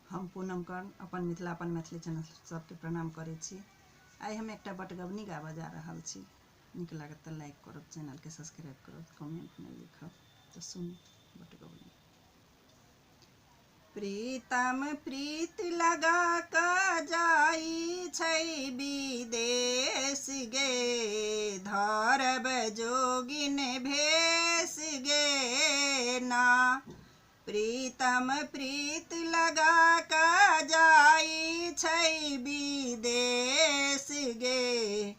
हम पूनम कर्ण अपन मिथिला अपन मैथिली चैनल सबके प्रणाम करै छी। आइ हम एकटा बटगबनी गाबऽ जा रहल छी। नीक लागत तऽ लाइक करब, चैनल के सब्सक्राइब करब, कमेंट में लिखब। तो सुनी बटगबनी। प्रीतम प्रीत लगा कऽ जाई छै विदेश गे, धरब जोगिन भेष गे ना। प्रीतम प्रीत लगा कऽ जाई छै विदेश गे,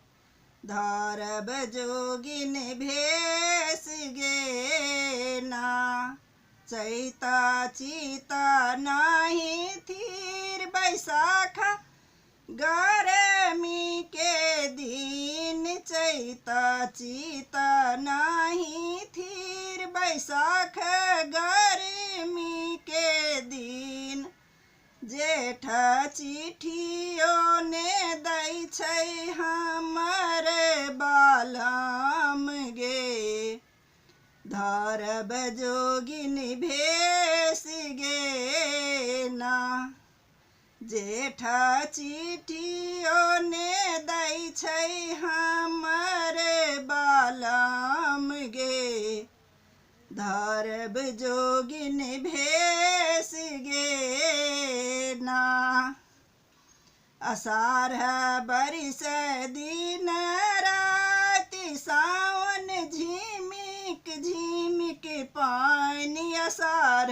धरब जोगिन भेष गे ना। चैता चीता नाही थीर बैसाखा गर्मी के दिन, चैता चीता नाही थीर बैसाख गर्मी के दिन। जेठ चिट्ठियो ने दै छै हमर बालम गे, धरब जोगिन भेष गे ना। जेठ चिट्ठियो ने दै छै हमर बालम गे, धरब जोगिन भेष गे ना। आषाढ़ बरिस दिन राति सावन झिमिक झिमिक पानि। आषाढ़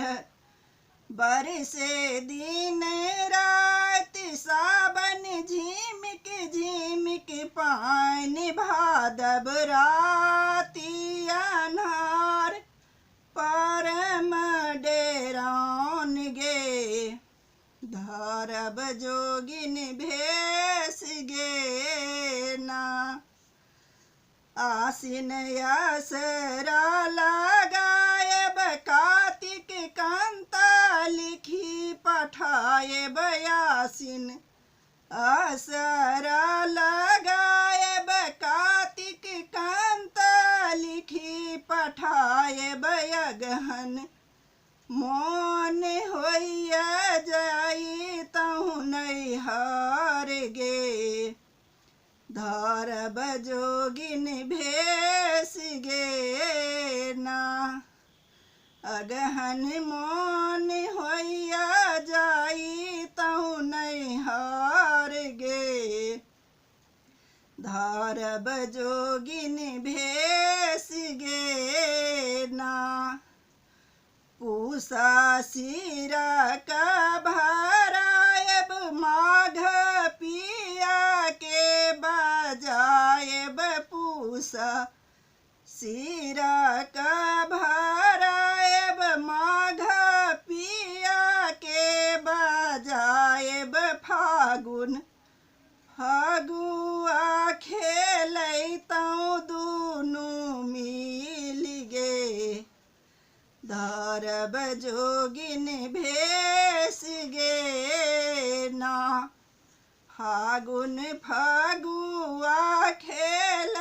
बरिस दिन राति सावन झिमिक झिमिक पानि। भादव राति अन्हार परम डेरान गे, धरब जोगिन भेष गे ना। आसिन असरा लगायब कार्तिक कांता लिखी पठायब। आसिन असरा लगायब कार्तिक कांता लिखी पठायब। अगहन मोन होइया जाई तहु नैहर गे, धरब जोगिन भेष गे ना। अगहन मोन होइया जाई तहु नैहर गे, धरब जोगिन भेष गे ना। पूसा सिरा का भरायब माघ पिया के बजायब। पूसा सिरा का भरायब माघ पिया के बजायब। फागुन फगुआ खेलैतौ दुनू मिल गे, धरब जोगिन भेष गे ना। फागुन फगुआ खेल